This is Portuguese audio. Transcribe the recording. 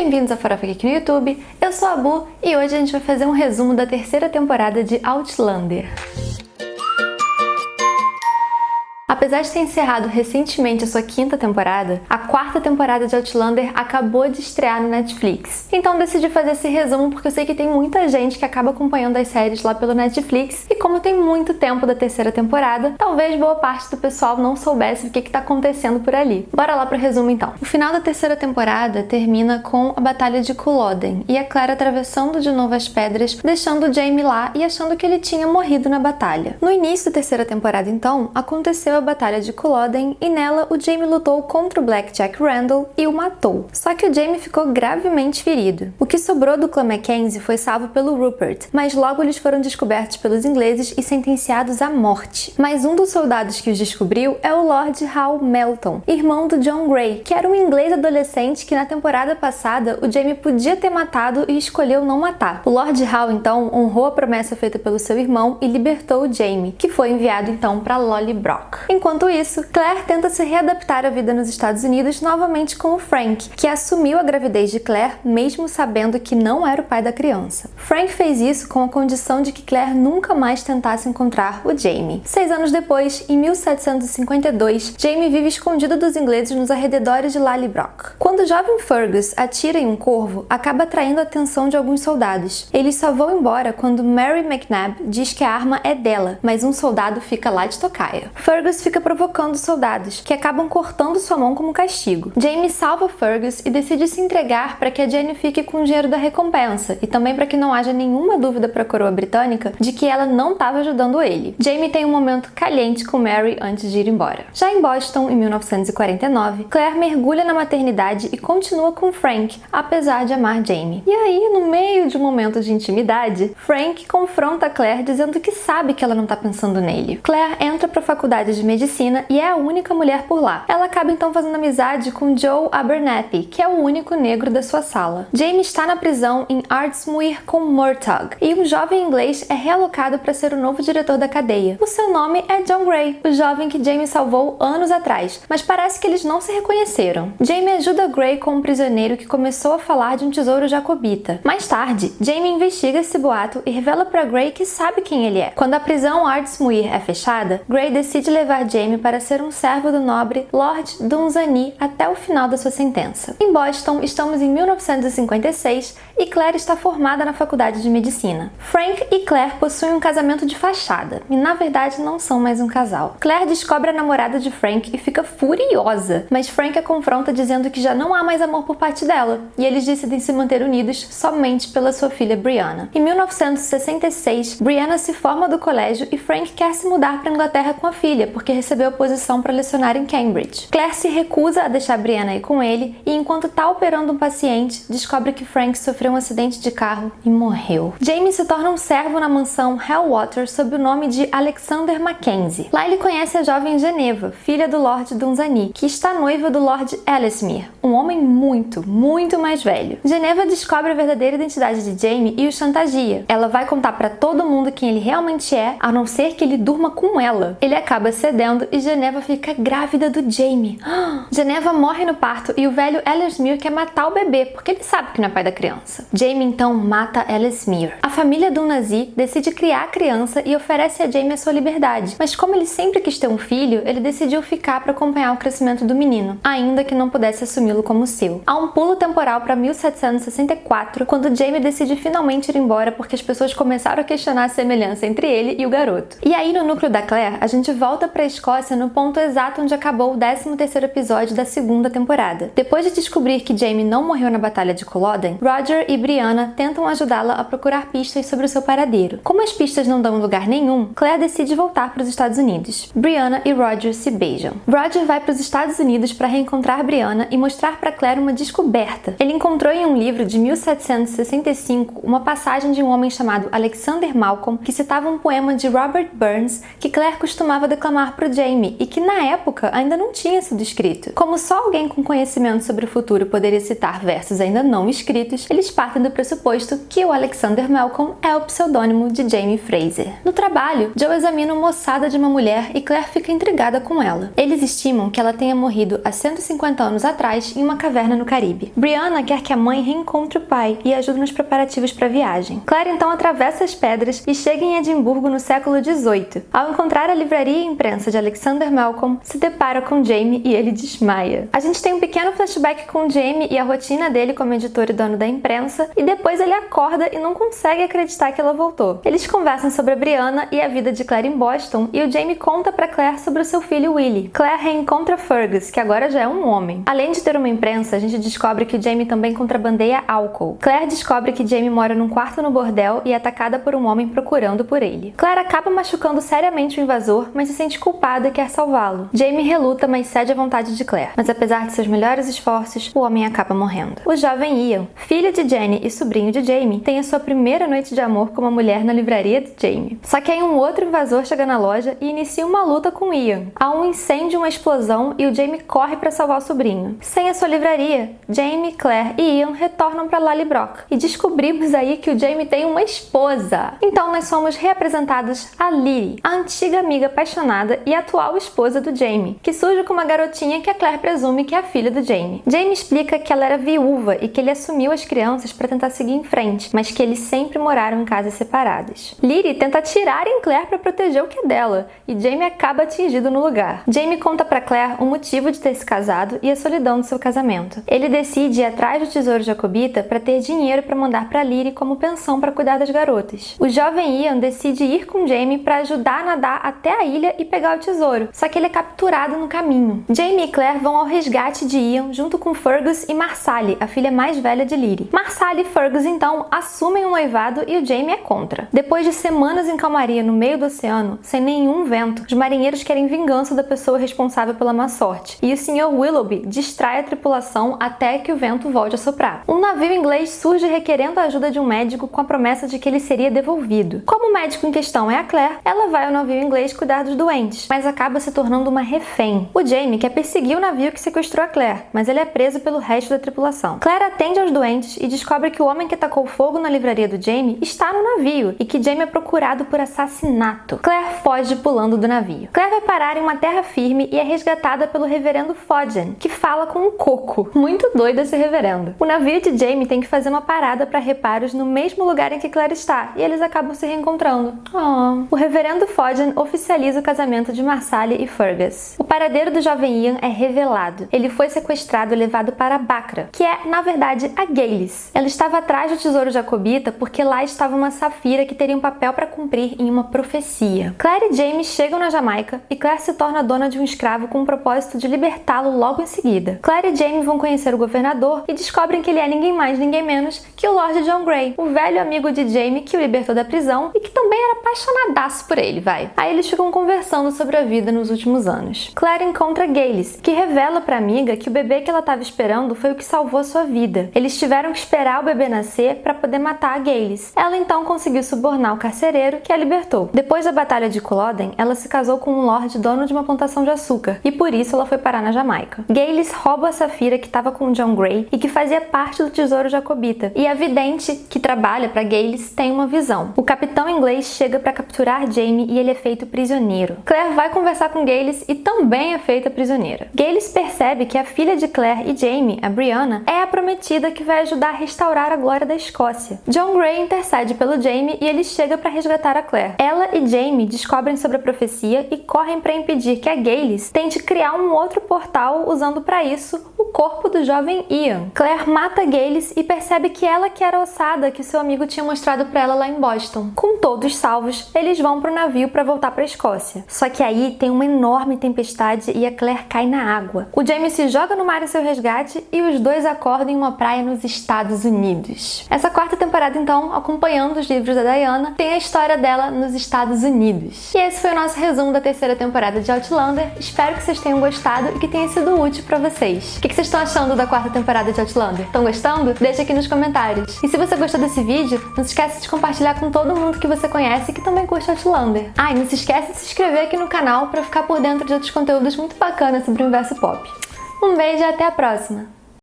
Bem-vindos a Farofa Geek no YouTube, eu sou a Bu e hoje a gente vai fazer um resumo da terceira temporada de Outlander. Apesar de ter encerrado recentemente a sua quinta temporada, a quarta temporada de Outlander acabou de estrear no Netflix. Então decidi fazer esse resumo porque eu sei que tem muita gente que acaba acompanhando as séries lá pelo Netflix e como tem muito tempo da terceira temporada, talvez boa parte do pessoal não soubesse o que está acontecendo por ali. Bora lá pro resumo então. O final da terceira temporada termina com a Batalha de Culloden e a Claire atravessando de novo as pedras, deixando o Jaime lá e achando que ele tinha morrido na batalha. No início da terceira temporada então, aconteceu a Batalha de Culloden e nela o Jaime lutou contra o Blackjack Randall e o matou. Só que o Jaime ficou gravemente ferido. O que sobrou do clã Mackenzie foi salvo pelo Rupert, mas logo eles foram descobertos pelos ingleses e sentenciados à morte. Mas um dos soldados que os descobriu é o Lord Hal Melton, irmão do John Grey, que era um inglês adolescente que na temporada passada o Jaime podia ter matado e escolheu não matar. O Lord Hal então honrou a promessa feita pelo seu irmão e libertou o Jaime, que foi enviado então para Lollybrook. Enquanto isso, Claire tenta se readaptar à vida nos Estados Unidos novamente com o Frank, que assumiu a gravidez de Claire mesmo sabendo que não era o pai da criança. Frank fez isso com a condição de que Claire nunca mais tentasse encontrar o Jaime. 6 anos depois, em 1752, Jaime vive escondido dos ingleses nos arredores de Lollybrook. Quando o jovem Fergus atira em um corvo, acaba atraindo a atenção de alguns soldados. Eles só vão embora quando Mary McNabb diz que a arma é dela, mas um soldado fica lá de tocaia. Fergus fica provocando os soldados, que acabam cortando sua mão como castigo. Jaime salva Fergus e decide se entregar para que a Jenny fique com o dinheiro da recompensa e também para que não haja nenhuma dúvida para a coroa britânica de que ela não estava ajudando ele. Jaime tem um momento caliente com Mary antes de ir embora. Já em Boston, em 1949, Claire mergulha na maternidade e continua com Frank, apesar de amar Jaime. E aí, no meio de um momento de intimidade, Frank confronta Claire dizendo que sabe que ela não está pensando nele. Claire entra para a faculdade de medicina e é a única mulher por lá. Ela acaba então fazendo amizade com Joe Abernathy, que é o único negro da sua sala. Jaime está na prisão em Ardsmuir com Murtagh e um jovem inglês é realocado para ser o novo diretor da cadeia. O seu nome é John Grey, o jovem que Jaime salvou anos atrás, mas parece que eles não se reconheceram. Jaime ajuda Grey com um prisioneiro que começou a falar de um tesouro jacobita. Mais tarde, Jaime investiga esse boato e revela para Grey que sabe quem ele é. Quando a prisão Ardsmuir é fechada, Grey decide levar Jaime para ser um servo do nobre Lord Dunsany até o final da sua sentença. Em Boston, estamos em 1956 e Claire está formada na faculdade de medicina. Frank e Claire possuem um casamento de fachada e na verdade não são mais um casal. Claire descobre a namorada de Frank e fica furiosa, mas Frank a confronta dizendo que já não há mais amor por parte dela e eles decidem se manter unidos somente pela sua filha Brianna. Em 1966, Brianna se forma do colégio e Frank quer se mudar para a Inglaterra com a filha porque recebeu a posição para lecionar em Cambridge. Claire se recusa a deixar Brianna ir com ele e enquanto está operando um paciente, descobre que Frank sofreu um acidente de carro e morreu. Jaime se torna um servo na mansão Hellwater sob o nome de Alexander Mackenzie. Lá ele conhece a jovem Geneva, filha do Lord Dunsany, que está noiva do Lord Ellesmere, um homem muito mais velho. Geneva descobre a verdadeira identidade de Jaime e o chantageia. Ela vai contar para todo mundo quem ele realmente é, a não ser que ele durma com ela. Ele acaba cedendo e Geneva fica grávida do Jaime. Geneva morre no parto e o velho Ellesmere quer matar o bebê, porque ele sabe que não é pai da criança. Jaime então mata Ellesmere. A família Dunsany decide criar a criança e oferece a Jaime a sua liberdade, mas como ele sempre quis ter um filho, ele decidiu ficar para acompanhar o crescimento do menino, ainda que não pudesse assumi-lo como seu. Há um pulo temporal para 1764, quando Jaime decide finalmente ir embora porque as pessoas começaram a questionar a semelhança entre ele e o garoto. E aí no núcleo da Claire, a gente volta para a Escócia no ponto exato onde acabou o 13º episódio da segunda temporada. Depois de descobrir que Jaime não morreu na Batalha de Culloden, Roger e Brianna tentam ajudá-la a procurar pistas sobre o seu paradeiro. Como as pistas não dão em lugar nenhum, Claire decide voltar para os Estados Unidos. Brianna e Roger se beijam. Roger vai para os Estados Unidos para reencontrar Brianna e mostrar para Claire uma descoberta. Ele encontrou em um livro de 1765 uma passagem de um homem chamado Alexander Malcolm que citava um poema de Robert Burns que Claire costumava declamar para o Jaime e que na época ainda não tinha sido escrito. Como como só alguém com conhecimento sobre o futuro poderia citar versos ainda não escritos, eles partem do pressuposto que o Alexander Malcolm é o pseudônimo de Jamie Fraser. No trabalho, Joe examina uma ossada de uma mulher e Claire fica intrigada com ela. Eles estimam que ela tenha morrido há 150 anos atrás em uma caverna no Caribe. Brianna quer que a mãe reencontre o pai e ajude nos preparativos para a viagem. Claire então atravessa as pedras e chega em Edimburgo no século XVIII. Ao encontrar a livraria e imprensa de Alexander Malcolm, se depara com Jamie e ele desmaia. A gente tem um pequeno flashback com Jamie e a rotina dele como editor e dono da imprensa, e depois ele acorda e não consegue acreditar que ela voltou. Eles conversam sobre a Brianna e a vida de Claire em Boston, e o Jamie conta para Claire sobre o seu filho Willie. Claire reencontra Fergus, que agora já é um homem. Além de ter uma imprensa, a gente descobre que o Jamie também contrabandeia álcool. Claire descobre que Jamie mora num quarto no bordel e é atacada por um homem procurando por ele. Claire acaba machucando seriamente o invasor, mas se sente culpada e quer salvá-lo. Jamie reluta, mas cede à vontade de Claire. Mas apesar de seus melhores esforços, o homem acaba morrendo. O jovem Ian, filho de Jenny e sobrinho de Jamie, tem a sua primeira noite de amor com uma mulher na livraria de Jamie. Só que aí um outro invasor chega na loja e inicia uma luta com Ian. Há um incêndio, uma explosão e o Jamie corre para salvar o sobrinho. Sem a sua livraria, Jamie, Claire e Ian retornam para Lallybroch. E descobrimos aí que o Jamie tem uma esposa. Então nós somos representados a Lily, a antiga amiga apaixonada e atual esposa do Jamie, que surge com uma garotinha que a Claire presume que é a filha do Jamie. Jamie explica que ela era viúva e que ele assumiu as crianças para tentar seguir em frente, mas que eles sempre moraram em casas separadas. Lily tenta atirar em Claire para proteger o que é dela, e Jamie acaba atingido no lugar. Jamie conta para Claire o motivo de ter se casado e a solidão do seu casamento. Ele decide ir atrás do tesouro jacobita para ter dinheiro para mandar para Lily como pensão para cuidar das garotas. O jovem Ian decide ir com Jamie para ajudar a nadar até a ilha e pegar o tesouro, só que ele é capturado no caminho. Jamie e Claire vão ao resgate de Ian junto com Fergus e Marsali, a filha mais velha de Lily. Marsali e Fergus então assumem o noivado e o Jamie é contra. Depois de semanas em calmaria no meio do oceano, sem nenhum vento, os marinheiros querem vingança da pessoa responsável pela má sorte, e o Sr. Willoughby distrai a tripulação até que o vento volte a soprar. Um navio inglês surge requerendo a ajuda de um médico com a promessa de que ele seria devolvido. Como o médico em questão é a Claire, ela vai ao navio inglês cuidar dos doentes, mas acaba se tornando uma refém. O Jamie quer perseguir o navio que sequestrou a Claire, mas ele é preso pelo resto da tripulação. Claire atende aos doentes e descobre que o homem que atacou fogo na livraria do Jamie está no navio e que Jamie é procurado por assassinato. Claire foge pulando do navio. Claire vai parar em uma terra firme e é resgatada pelo reverendo Fodgen, que fala com um coco. Muito doido esse reverendo. O navio de Jamie tem que fazer uma parada para reparos no mesmo lugar em que Claire está, e eles acabam se reencontrando. O reverendo Fodgen oficializa o casamento de Marsali e Fergus. O paradeiro do jovem Ian é revelado. Ele foi sequestrado e levado para Bacra, que é, na verdade, a Gales. Ela estava atrás do tesouro jacobita porque lá estava uma safira que teria um papel para cumprir em uma profecia. Claire e Jamie chegam na Jamaica e Claire se torna dona de um escravo com o propósito de libertá-lo logo em seguida. Claire e Jamie vão conhecer o governador e descobrem que ele é ninguém mais, ninguém menos que o Lord John Grey, o velho amigo de Jamie que o libertou da prisão e que também era apaixonadaço por ele, Aí eles ficam conversando sobre a vida nos últimos anos. Claire encontra Gales, que revela pra amiga que o bebê que ela estava esperando foi o que salvou a sua vida. Eles tiveram que esperar o bebê nascer para poder matar a Gales. Ela então conseguiu subornar o carcereiro que a libertou. Depois da Batalha de Culloden, ela se casou com um lord dono de uma plantação de açúcar e por isso ela foi parar na Jamaica. Gales rouba a safira que estava com John Grey e que fazia parte do tesouro jacobita. E a vidente que trabalha para Gales tem uma visão. O capitão inglês chega para capturar Jamie e ele é feito prisioneiro. Claire vai conversar com Gales e também é feita prisioneira. Gales percebe que a filha de Claire e Jamie, a Brianna, é a prometida que vai ajudar a restaurar a glória da Escócia. John Grey intercede pelo Jamie e ele chega para resgatar a Claire. Ela e Jamie descobrem sobre a profecia e correm para impedir que a Gales tente criar um outro portal usando para isso o corpo do jovem Ian. Claire mata Gales e percebe que ela que era a ossada que seu amigo tinha mostrado para ela lá em Boston. Com todos salvos, eles vão pro navio para voltar para a Escócia. Só que aí tem uma enorme tempestade e a Claire cai na água. O Jamie se joga no mar em seu resgate e os dois acordam em uma praia nos Estados Unidos. Essa quarta temporada, então, acompanhando os livros da Diana, tem a história dela nos Estados Unidos. E esse foi o nosso resumo da terceira temporada de Outlander. Espero que vocês tenham gostado e que tenha sido útil para vocês. O que vocês estão achando da quarta temporada de Outlander? Estão gostando? Deixa aqui nos comentários. E se você gostou desse vídeo, não se esquece de compartilhar com todo mundo que você conhece que também curte Outlander. E não se esquece de se inscrever aqui no canal para ficar por dentro de outros conteúdos muito bacanas sobre o universo pop. Um beijo e até a próxima!